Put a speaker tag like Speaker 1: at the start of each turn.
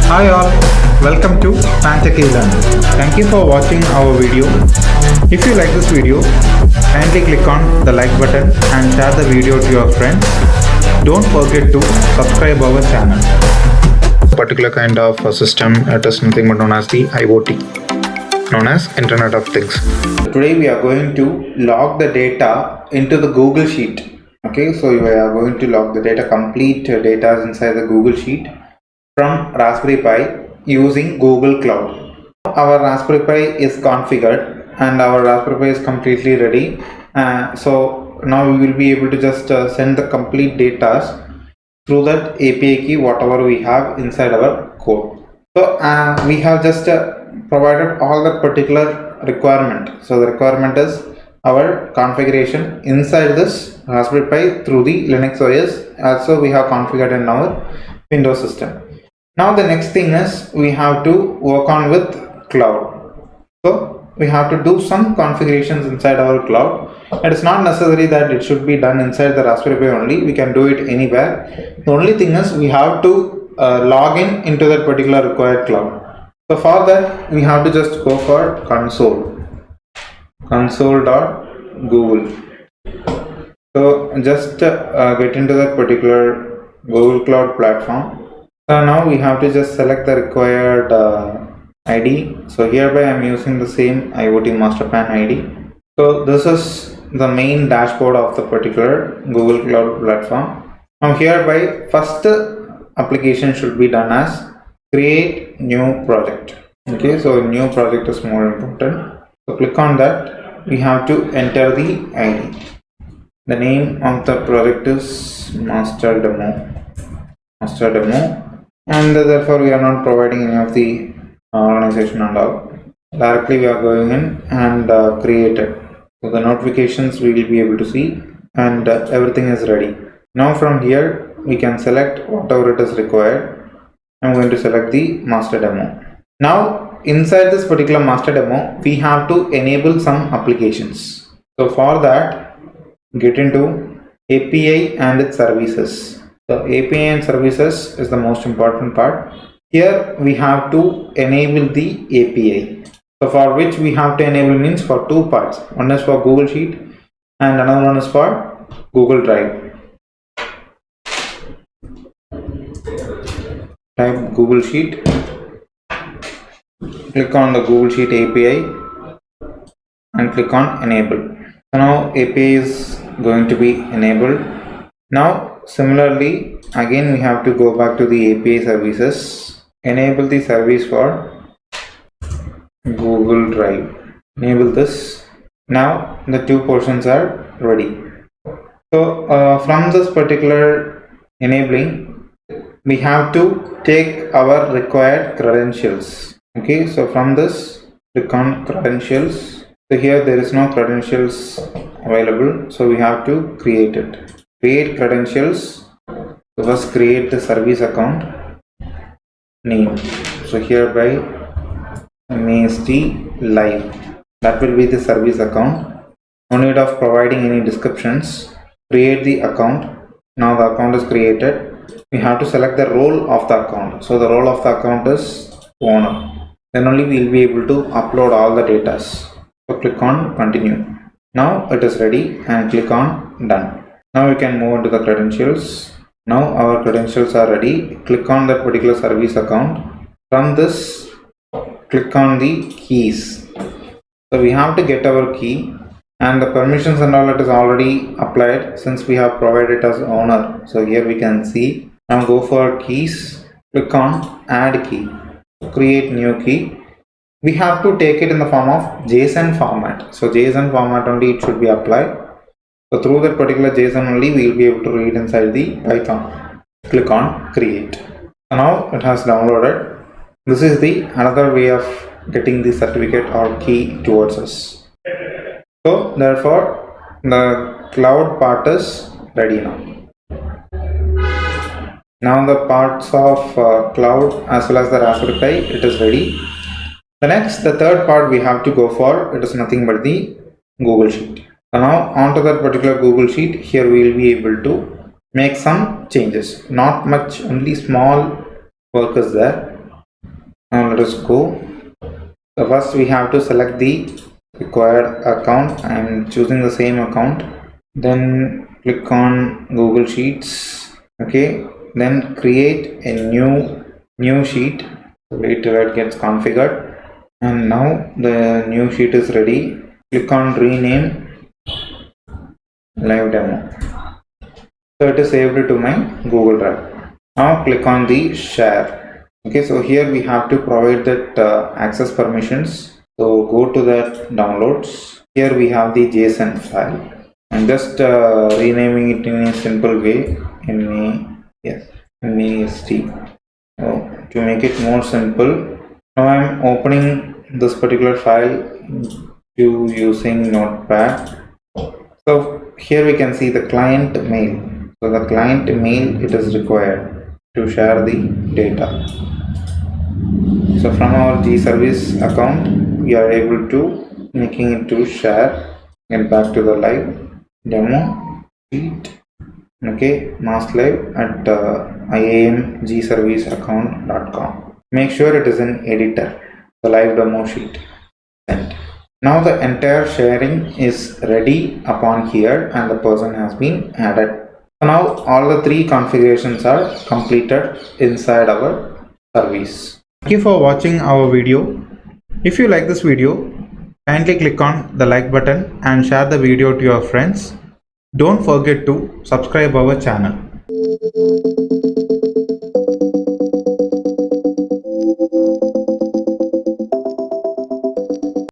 Speaker 1: Hi all, welcome to pantech eLearning. Thank you for watching our video. If you like this video, kindly click on the like button and share the video to your friends. Don't forget to subscribe our channel. Particular kind of system, it is nothing but known as the IoT, known as Internet of Things. Today we are going to log the data into the Google Sheet. Okay, so we are going to log the data, complete data inside the Google Sheet from Raspberry Pi using Google Cloud. Our Raspberry Pi is configured and our Raspberry Pi is completely ready. So now we will be able to just send the complete data through that API key, whatever we have inside our code. So we have just provided all that particular requirement. So the requirement is our configuration inside this Raspberry Pi through the Linux OS. Also we have configured in our Windows system. Now the next thing is we have to work on with cloud. So we have to do some configurations inside our cloud. It is not necessary that it should be done inside the Raspberry Pi only. We can do it anywhere. The only thing is we have to log in into that particular required cloud. So for that we have to just go for console.google. So just get into that particular Google Cloud platform. So now we have to just select the required ID. So hereby I am using the same IoT master plan ID. So this is the main dashboard of the particular Google Cloud platform. Now hereby first application should be done as create new project. Okay, so new project is more important. So click on that. We have to enter the ID. The name of the project is master demo, and therefore we are not providing any of the organization and all. Directly we are going in and create it. So the notifications we will be able to see, and everything is ready. Now from here we can select whatever it is required. I'm going to select the master demo. Now inside this particular master demo we have to enable some applications. So for that, get into API and its services. The API and services is the most important part. Here we have to enable the API. So for which we have to enable means for two parts. One is for Google Sheet and another one is for Google Drive. Type Google Sheet. Click on the Google Sheet API and click on enable. So now API is going to be enabled. Now similarly again we have to go back to the API services, enable the service for Google Drive, enable this. Now the two portions are ready. So from this particular enabling we have to take our required credentials. Okay, so from this click on credentials. So here there is no credentials available, so we have to create it. Create credentials. So first create the service account name. So hereby MAST live. That will be the service account. No need of providing any descriptions. Create the account. Now the account is created. We have to select the role of the account. So the role of the account is owner. Then only we will be able to upload all the data. So click on continue. Now it is ready and click on done. Now we can move into the credentials. Now our credentials are ready. Click on that particular service account. From this click on the keys. So we have to get our key, and the permissions and all it is already applied since we have provided it as owner. So here we can see. Now go for keys. Click on add key. Create new key. We have to take it in the form of JSON format. So JSON format only it should be applied. So through that particular JSON only we will be able to read inside the Python. Click on create. So now it has downloaded. This is the another way of getting the certificate or key towards us. So therefore the cloud part is ready now. Now the parts of cloud as well as the Raspberry Pi, it is ready. The third part we have to go for, it is nothing but the Google Sheet. So now onto that particular Google Sheet, here we will be able to make some changes. Not much, only small work is there. let us go. So first we have to select the required account. I am choosing the same account. Then click on Google Sheets. Okay, then create a new sheet. Wait till it gets configured. And now the new sheet is ready. Click on rename live demo. So it is saved to my Google Drive. Now click on the share. Okay, so here we have to provide that access permissions. So go to that downloads. Here we have the JSON file. I'm just renaming it in a simple way NAST. So to make it more simple, now I'm opening this particular file using Notepad. So here we can see the client mail. So the client mail, it is required to share the data. So from our G-Service account, we are able to making it to share. And back to the live demo sheet. Okay, mask live at iamgserviceaccount.com. Make sure it is in editor, the live demo sheet. Sent. Now the entire sharing is ready upon here and the person has been added. So now all the three configurations are completed inside our service. Thank you for watching our video. If you like this video, kindly click on the like button and share the video to your friends. Don't forget to subscribe our channel.